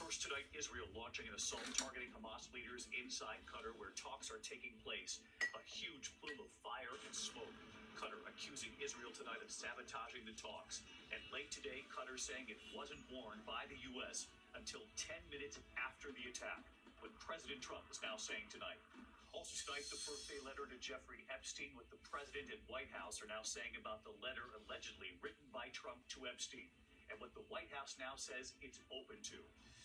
First tonight, Israel launching an assault targeting Hamas leaders inside Qatar, where talks are taking place. A huge plume of fire and smoke. Qatar accusing Israel tonight of sabotaging the talks. And late today, Qatar saying it wasn't warned by the U.S. until 10 minutes after the attack, what President Trump is now saying tonight. Also tonight, the birthday letter to Jeffrey Epstein, what the president and White House are now saying about the letter allegedly written by Trump to Epstein, and what the White House now says it's open to.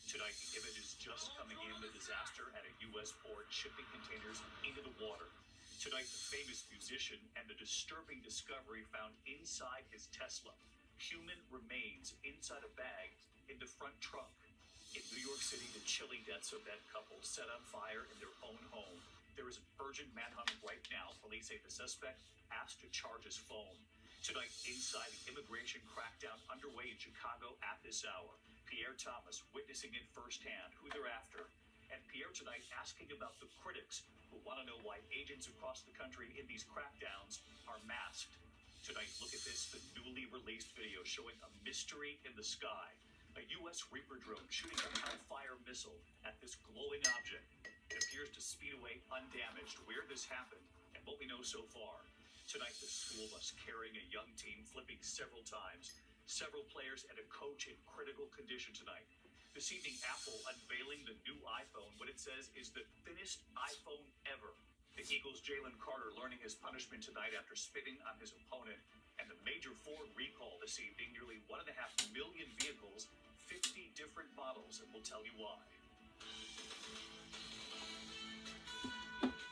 Tonight, the images just coming in, the disaster at a U.S. port, shipping containers into the water. Tonight, the famous musician and the disturbing discovery found inside his Tesla. Human remains inside a bag in the front trunk. In New York City, the chilling deaths of that couple set on fire in their own home. There is an urgent manhunt right now. Police say the suspect asked to charge his phone. Tonight, inside the immigration crackdown underway in Chicago at this hour. Pierre Thomas witnessing it firsthand, who they're after. And Pierre tonight asking about the critics who want to know why agents across the country in these crackdowns are masked. Tonight, look at this, the newly released video showing a mystery in the sky. A U.S. Reaper drone shooting a Hellfire missile at this glowing object. It appears to speed away undamaged. Where this happened and what we know so far. Tonight, the school bus carrying a young team flipping several times. Several players and a coach in critical condition tonight. This evening, Apple unveiling the new iPhone. What it says is the thinnest iPhone ever. The Eagles' Jalen Carter learning his punishment tonight after spitting on his opponent. And the major Ford recall this evening. Nearly 1.5 million vehicles, 50 different models, and we'll tell you why.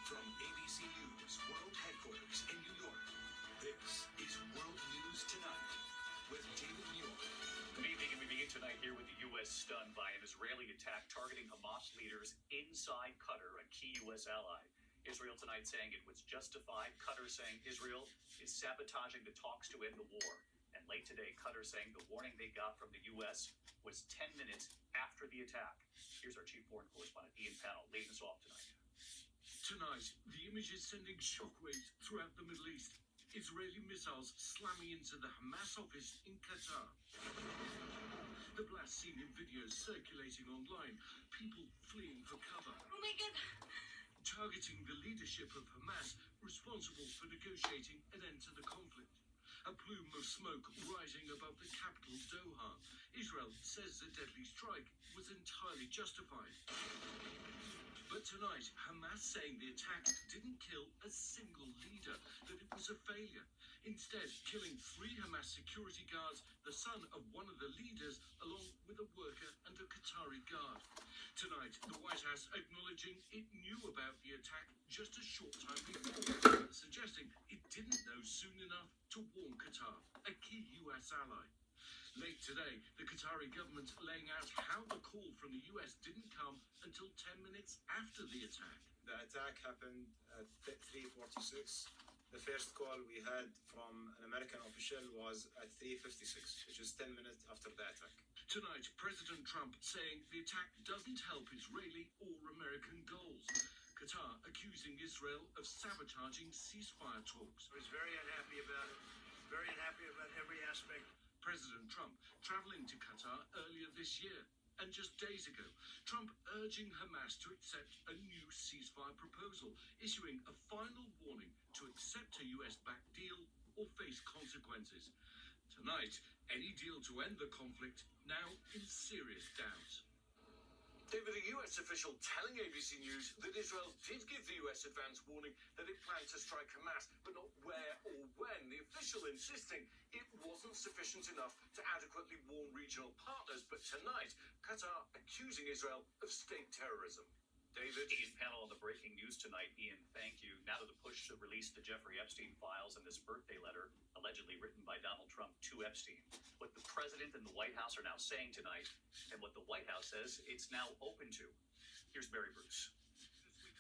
From ABC News World Headquarters in New York, this is World News Tonight with David Muir. Good evening, and we begin tonight here with the U.S. stunned by an Israeli attack targeting Hamas leaders inside Qatar, a key U.S. ally. Israel tonight saying it was justified. Qatar saying Israel is sabotaging the talks to end the war. And late today, Qatar saying the warning they got from the U.S. was 10 minutes after the attack. Here's our chief foreign correspondent, Ian Pannell, leading us off tonight. Tonight, the image is sending shockwaves throughout the Middle East. Israeli missiles slamming into the Hamas office in Qatar. The blast seen in videos circulating online, people fleeing for cover. Oh my God. Targeting the leadership of Hamas, responsible for negotiating an end to the conflict. A plume of smoke rising above the capital Doha. Israel says the deadly strike was entirely justified. But tonight, Hamas saying the attack didn't kill a single leader, that it was a failure. Instead, killing 3 Hamas security guards, the son of one of the leaders, along with a worker and a Qatari guard. Tonight, the White House acknowledging it knew about the attack just a short time before, suggesting it didn't know soon enough to warn Qatar, a key U.S. ally. Late today, the Qatari government laying out how the call from the U.S. didn't come until 10 minutes after the attack. The attack happened at 3:46. The first call we had from an American official was at 3:56, which is 10 minutes after the attack. Tonight, President Trump saying the attack doesn't help Israeli or American goals. Qatar accusing Israel of sabotaging ceasefire talks. I was very unhappy about it. Very unhappy about every aspect. President Trump traveling to Qatar earlier this year. And just days ago, Trump urging Hamas to accept a new ceasefire proposal, issuing a final warning to accept a US-backed deal or face consequences. Tonight, any deal to end the conflict now in serious doubt. David, a US official telling ABC News that Israel did give the US advance warning that it planned to strike Hamas, but not where or when. The official insisting it wasn't sufficient enough to adequately warn regional partners. But tonight, Qatar accusing Israel of state terrorism. David, Ian Pannell on the breaking news tonight. Ian, thank you. Now to the push to release the Jeffrey Epstein files and this birthday letter allegedly written by Donald Trump to Epstein. What the president and the White House are now saying tonight, and what the White House says it's now open to. Here's Mary Bruce.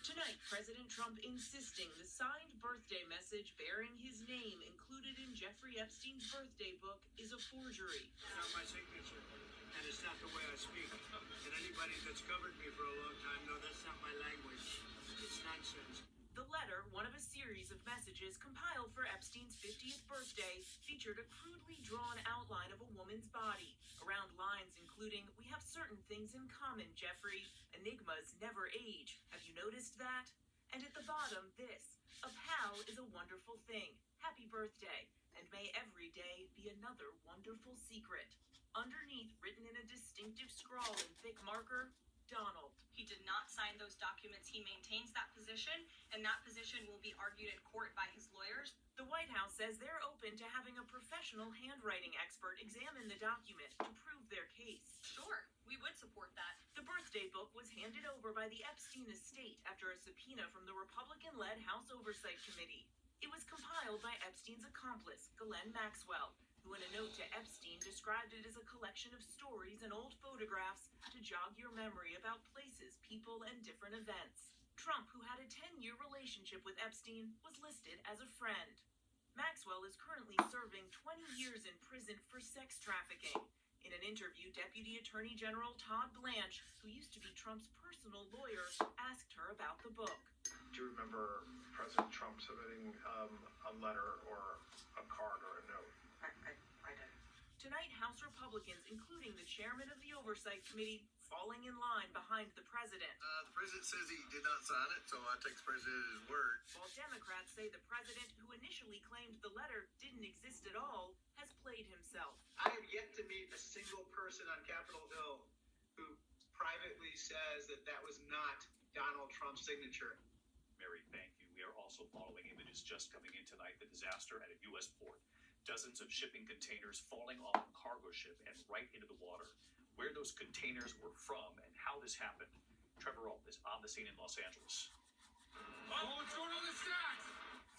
Tonight, President Trump insisting the signed birthday message bearing his name included in Jeffrey Epstein's birthday book is a forgery. It's not my signature, and it's not the way I speak. And anybody that's covered me for a long time knows that's not my language. It's nonsense. The letter, one of a series of messages compiled for Epstein's 50th birthday, featured a crudely drawn outline of a woman's body, around lines including, "We have certain things in common, Jeffrey. Enigmas never age. Have you noticed that?" And at the bottom, this: "A pal is a wonderful thing. Happy birthday. And may every day be another wonderful secret." Underneath, written in a distinctive scrawl in thick marker, Donald. He did not sign those documents. He maintains that position, and that position will be argued in court by his lawyers. The White House says they're open to having a professional handwriting expert examine the document to prove their case. Sure, we would support that. The birthday book was handed over by the Epstein estate after a subpoena from the Republican-led House Oversight Committee. It was compiled by Epstein's accomplice, Ghislaine Maxwell, who in a note to Epstein described it as a collection of stories and old photographs to jog your memory about places, people, and different events. Trump, who had a 10-year relationship with Epstein, was listed as a friend. Maxwell is currently serving 20 years in prison for sex trafficking. In an interview, Deputy Attorney General Todd Blanche, who used to be Trump's personal lawyer, asked her about the book. Do you remember President Trump submitting a letter or a card or a note? I did. Tonight, House Republicans, including the chairman of the Oversight Committee, falling in line behind the president. The president says he did not sign it, so I take the president at his word. While Democrats say the president, who initially claimed the letter didn't exist at all, has played himself. I have yet to meet a single person on Capitol Hill who privately says that that was not Donald Trump's signature. Mary, thank you. We are also following images just coming in tonight. The disaster at a U.S. port. Dozens of shipping containers falling off a cargo ship and right into the water. Where those containers were from and how this happened. Trevor Ault is on the scene in Los Angeles. Oh, what's going on in the stacks?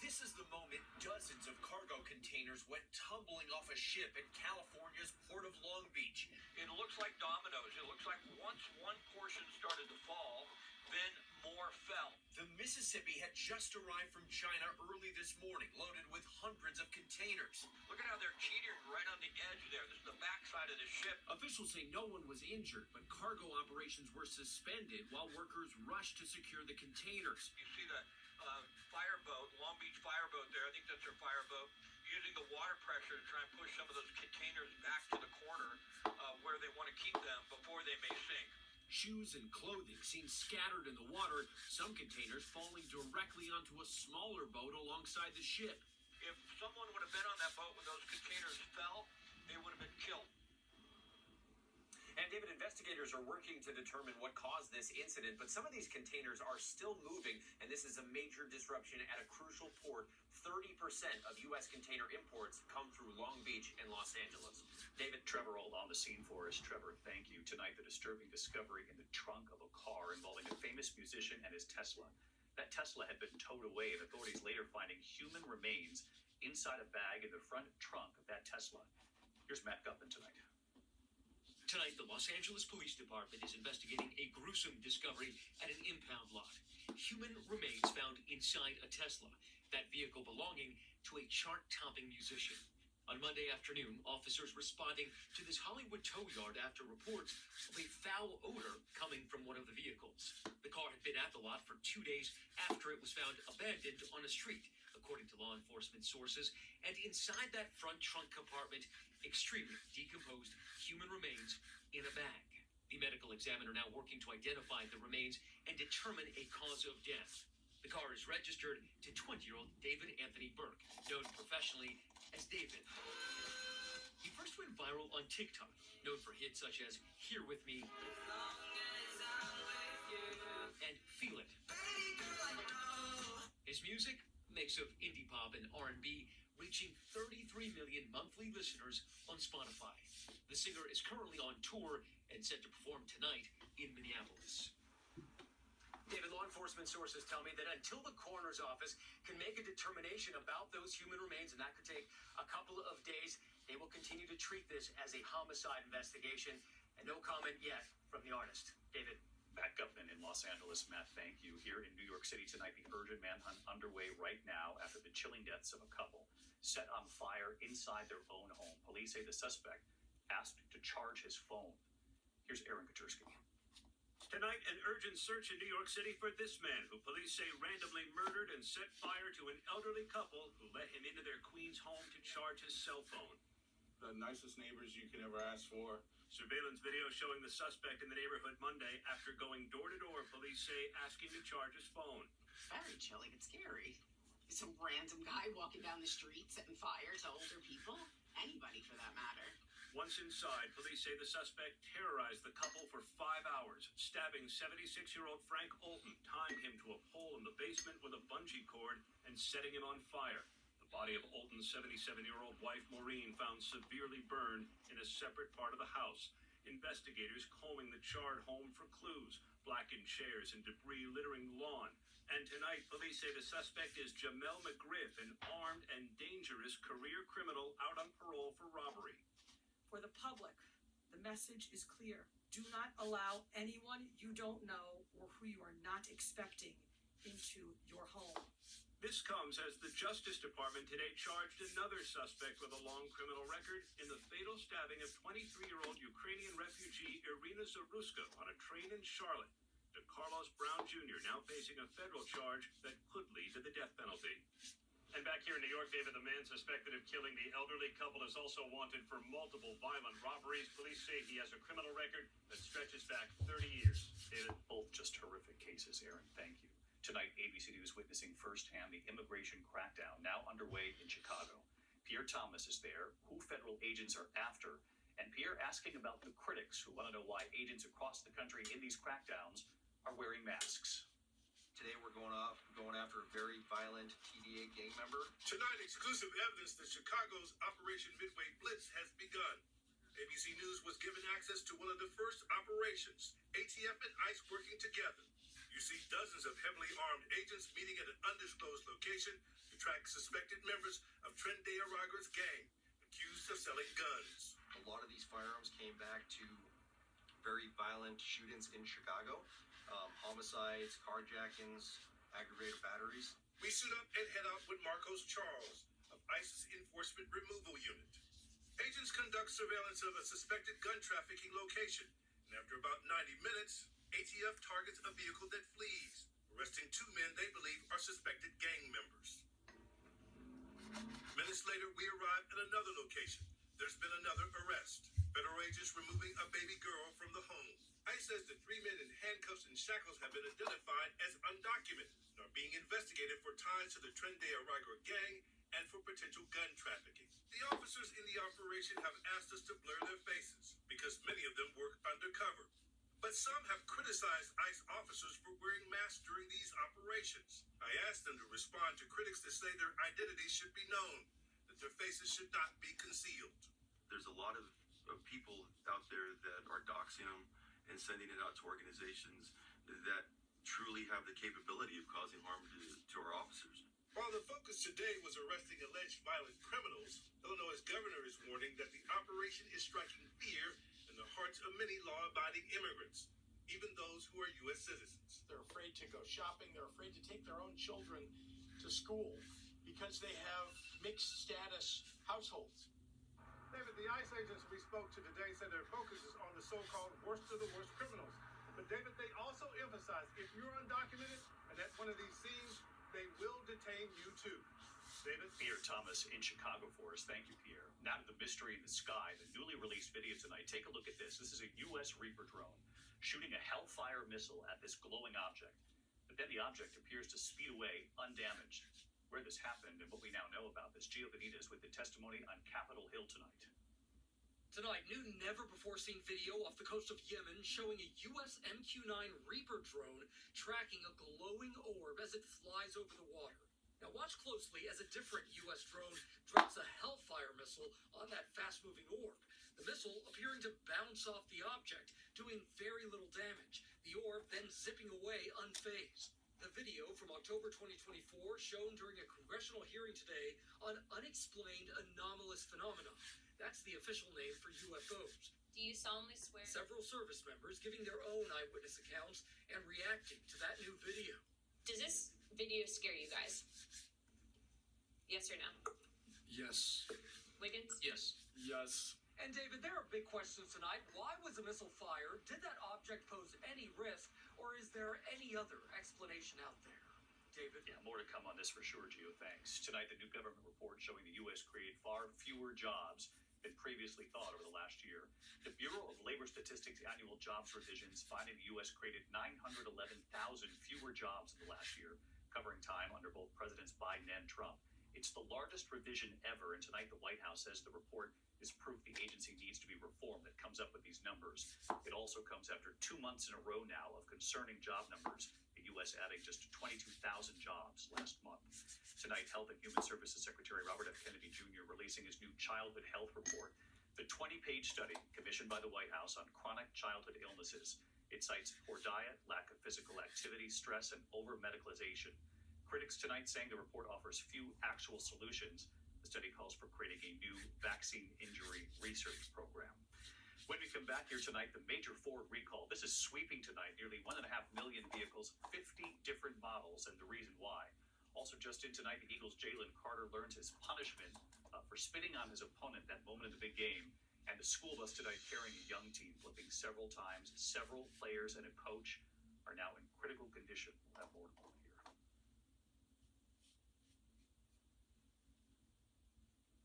This is the moment dozens of cargo containers went tumbling off a ship at California's Port of Long Beach. It looks like dominoes. It looks like once one portion started to fall, then more fell. The Mississippi had just arrived from China early this morning, loaded with hundreds of containers. Look at how they're teetering right on the edge there. This is the backside of the ship. Officials say no one was injured, but cargo operations were suspended while workers rushed to secure the containers. You see the fireboat, Long Beach fireboat there. I think that's their fireboat, using the water pressure to try and push some of those containers back to the corner where they want to keep them before they may sink. Shoes and clothing seen scattered in the water, some containers falling directly onto a smaller boat alongside the ship. If someone would have been on that boat when those containers fell, they would have been killed. And David, investigators are working to determine what caused this incident, but some of these containers are still moving, and this is a major disruption at a crucial port. 30% of U.S. container imports come through Long Beach and Los Angeles. David, Trevor Ault on the scene for us. Trevor, thank you. Tonight, the disturbing discovery in the trunk of a car involving a famous musician and his Tesla. That Tesla had been towed away, and authorities later finding human remains inside a bag in the front trunk of that Tesla. Here's Matt Gutman tonight. Tonight, the Los Angeles Police Department is investigating a gruesome discovery at an impound lot. Human remains found inside a Tesla, that vehicle belonging to a chart-topping musician. On Monday afternoon, officers responding to this Hollywood tow yard after reports of a foul odor coming from one of the vehicles. The car had been at the lot for 2 days after it was found abandoned on a street, according to law enforcement sources. And inside that front trunk compartment, extremely decomposed human remains in a bag. The medical examiner now working to identify the remains and determine a cause of death. The car is registered to 20-year-old David Anthony Burke, known professionally as David. He first went viral on TikTok, known for hits such as Here With Me and Feel It. His music, mix of indie pop and R&B, reaching 33 million monthly listeners on Spotify. The singer is currently on tour and set to perform tonight in Minneapolis. David, law enforcement sources tell me that until the coroner's office can make a determination about those human remains, and that could take a couple of days, they will continue to treat this as a homicide investigation. And no comment yet from the artist. David. Matt Gutman in Los Angeles. Matt, thank you. Here in New York City tonight, the urgent manhunt underway right now after the chilling deaths of a couple set on fire inside their own home. Police say the suspect asked to charge his phone. Here's Aaron Katursky. Tonight, an urgent search in New York City for this man who police say randomly murdered and set fire to an elderly couple who let him into their Queens home to charge his cell phone. The nicest neighbors you could ever ask for. Surveillance video showing the suspect in the neighborhood Monday after going door to door, police say, asking to charge his phone. Very chilling and scary. Some random guy walking down the street setting fire to older people. Anybody for that matter. Once inside, police say the suspect terrorized the couple for 5 hours, stabbing 76-year-old Frank Olton, tying him to a pole in the basement with a bungee cord, and setting him on fire. The body of Olton's 77-year-old wife, Maureen, found severely burned in a separate part of the house. Investigators combing the charred home for clues, blackened chairs and debris littering the lawn. And tonight, police say the suspect is Jamel McGriff, an armed and dangerous career criminal out on parole for robbery. For the public, the message is clear. Do not allow anyone you don't know or who you are not expecting into your home. This comes as the Justice Department today charged another suspect with a long criminal record in the fatal stabbing of 23-year-old Ukrainian refugee Irina Zaruska on a train in Charlotte. Carlos Brown Jr. now facing a federal charge that could lead to the death penalty. And back here in New York, David, the man suspected of killing the elderly couple is also wanted for multiple violent robberies. Police say he has a criminal record that stretches back 30 years. David, both just horrific cases, Aaron. Thank you. Tonight, ABC News witnessing firsthand the immigration crackdown now underway in Chicago. Pierre Thomas is there, who federal agents are after, and Pierre asking about the critics who want to know why agents across the country in these crackdowns are wearing masks. Today we're going after a very violent TDA gang member. Tonight, exclusive evidence that Chicago's Operation Midway Blitz has begun. ABC News was given access to one of the first operations, ATF and ICE working together. You see dozens of heavily armed agents meeting at an undisclosed location to track suspected members of Trenday Aragar's gang, accused of selling guns. A lot of these firearms came back to very violent shootings in Chicago. Homicides, carjackings, aggravated batteries. We suit up and head out with Marcos Charles of ICE's Enforcement Removal Unit. Agents conduct surveillance of a suspected gun trafficking location, and after about 90 minutes, ATF targets a vehicle that flees, arresting 2 men they believe are suspected gang members. Minutes later, we arrive at another location. There's been another arrest. Federal agents removing a baby girl from the home. ICE says the 3 men in handcuffs and shackles have been identified as undocumented and are being investigated for ties to the Trenday Aragar gang and for potential gun trafficking. The officers in the operation have asked us to blur their faces because many of them work undercover. But some have criticized ICE officers for wearing masks during these operations. I asked them to respond to critics that say their identities should be known, that their faces should not be concealed. There's a lot of people out there that are doxing them and sending it out to organizations that truly have the capability of causing harm to our officers. While the focus today was arresting alleged violent criminals, Illinois' governor is warning that the operation is striking fear in the hearts of many law-abiding immigrants, even those who are U.S. citizens. They're afraid to go shopping. They're afraid to take their own children to school because they have mixed status households. David, the ICE agents we spoke to today said their focus is on the so-called worst of the worst criminals. But David, they also emphasize if you're undocumented and at one of these scenes, they will detain you too. David? Pierre Thomas in Chicago for us. Thank you, Pierre. Now to the mystery in the sky, the newly released video tonight. Take a look at this. This is a U.S. Reaper drone shooting a Hellfire missile at this glowing object. But then the object appears to speed away undamaged. Where this happened and what we now know about this, Gio Benitez with the testimony on Capitol Hill tonight. Tonight, new never-before-seen video off the coast of Yemen showing a U.S. MQ-9 Reaper drone tracking a glowing orb as it flies over the water. Now watch closely as a different U.S. drone drops a Hellfire missile on that fast-moving orb. The missile appearing to bounce off the object, doing very little damage. The orb then zipping away unfazed. The video from October 2024 shown during a congressional hearing today on unexplained anomalous phenomena. That's the official name for UFOs. Do you solemnly swear? Several service members giving their own eyewitness accounts and reacting to that new video. Does this video scare you guys? Yes or no? Yes. Wiggins? Yes. Yes. And David, there are big questions tonight. Why was the missile fired? Did that object pose any risk? any other explanation out there. David? Yeah, more to come on this for sure, Gio. Thanks. Tonight, the new government report showing the U.S. created far fewer jobs than previously thought over the last year. The Bureau of Labor Statistics annual jobs revisions finding the U.S. created 911,000 fewer jobs in the last year, covering time under both Presidents Biden and Trump. It's the largest revision ever, and tonight the White House says the report is proof the agency needs to be reformed that comes up with these numbers. It also comes after 2 months in a row now of concerning job numbers, the U.S. adding just 22,000 jobs last month. Tonight, Health and Human Services Secretary Robert F. Kennedy Jr. releasing his new childhood health report, the 20-page study commissioned by the White House on chronic childhood illnesses. It cites poor diet, lack of physical activity, stress, and over-medicalization. Critics tonight saying the report offers few actual solutions. The study calls for creating a new vaccine injury research program. When we come back here tonight, the major Ford recall. This is sweeping tonight, nearly 1.5 million vehicles, 50 different models, and the reason why. Also just in tonight, the Eagles' Jalen Carter learns his punishment for spitting on his opponent that moment in the big game. And the school bus tonight carrying a young team, flipping several times. Several players and a coach are now in critical condition. We'll have more to come here.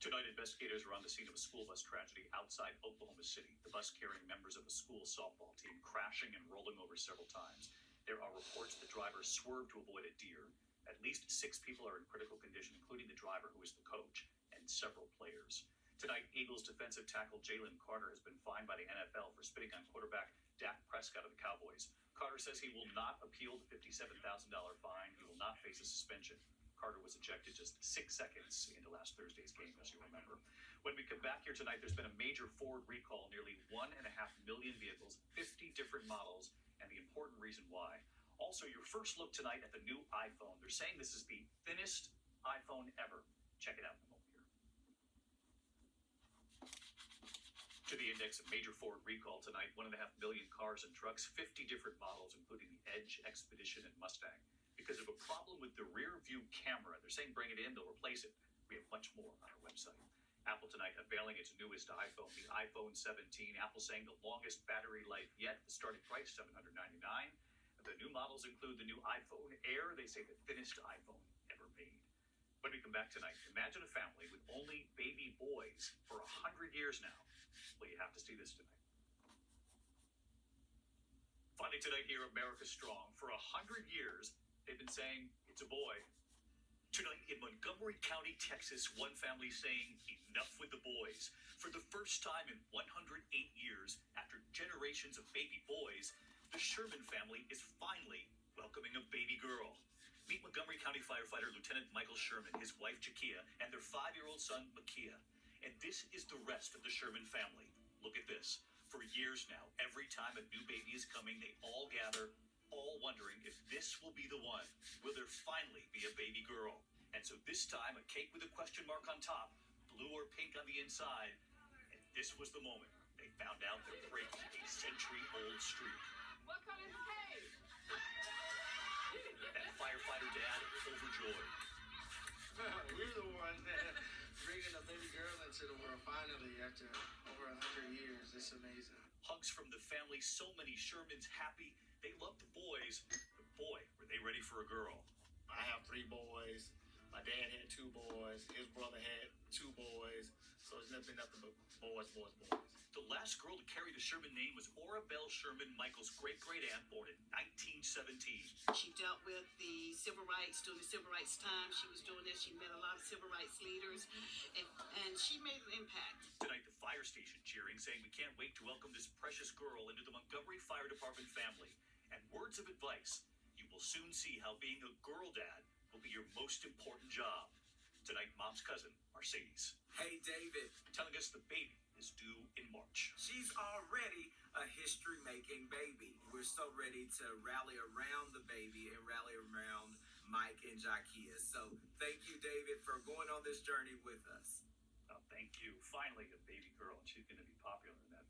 Tonight, investigators are on the scene of a school bus tragedy outside Oklahoma City. The bus carrying members of a school softball team crashing and rolling over several times. There are reports the driver swerved to avoid a deer. At least 6 people are in critical condition, including the driver, who is the coach, and several players. Tonight, Eagles defensive tackle Jalen Carter has been fined by the NFL for spitting on quarterback Dak Prescott of the Cowboys. Carter says he will not appeal the $57,000 fine. He will not face a suspension. Carter was ejected just 6 seconds into last Thursday's game, as you remember. When we come back here tonight, there's been a major Ford recall, nearly 1.5 million vehicles, 50 different models, and the important reason why. Also, your first look tonight at the new iPhone. They're saying this is the thinnest iPhone ever. Check it out in a moment here. To the index of major Ford recall tonight, 1.5 million cars and trucks, 50 different models, including the Edge, Expedition, and Mustang. Because of a problem with the rear view camera. They're saying bring it in, they'll replace it. We have much more on our website. Apple tonight unveiling its newest iPhone, the iPhone 17. Apple saying the longest battery life yet, the starting price $799. The new models include the new iPhone Air. They say the thinnest iPhone ever made. When we come back tonight, imagine a family with only baby boys for 100 years now. Well, you have to see this tonight. Finally tonight here, America Strong. For 100 years, they've been saying it's a boy. Tonight in Montgomery County, Texas, one family saying enough with the boys. For the first time in 108 years, after generations of baby boys, the Sherman family is finally welcoming a baby girl. Meet Montgomery County firefighter Lieutenant Michael Sherman, his wife Jakia, and their 5-year-old son Makia. And this is the rest of the Sherman family. Look at this. For years now, every time a new baby is coming, they all gather, all wondering if this will be the one. Will there finally be a baby girl? And so this time, a cake with a question mark on top, blue or pink on the inside. And this was the moment they found out they're breaking a century-old streak. What color is the cake? That firefighter dad overjoyed. We're the one bringing a baby girl into the world finally after over 100 years. It's amazing. Hugs from the family. So many Shermans happy. They love the boys. But boy, were they ready for a girl. I have 3 boys. My dad had 2 boys. His brother had 2 boys. So it's been nothing but boys, boys, boys. The last girl to carry the Sherman name was Orabelle Sherman, Michael's great-great-aunt, born in 1917. She dealt with the civil rights during the civil rights time. She was doing this. She met a lot of civil rights leaders, and she made an impact. Tonight, the fire station cheering, saying we can't wait to welcome this precious girl into the Montgomery Fire Department family. And words of advice, you will soon see how being a girl dad will be your most important job. Tonight, Mom's cousin, Mercedes. Hey, David. Telling us the baby is due in March. She's already a history-making baby. We're so ready to rally around the baby and rally around Mike and Jakia. So thank you, David, for going on this journey with us. Oh, thank you. Finally, a baby girl. She's going to be popular in that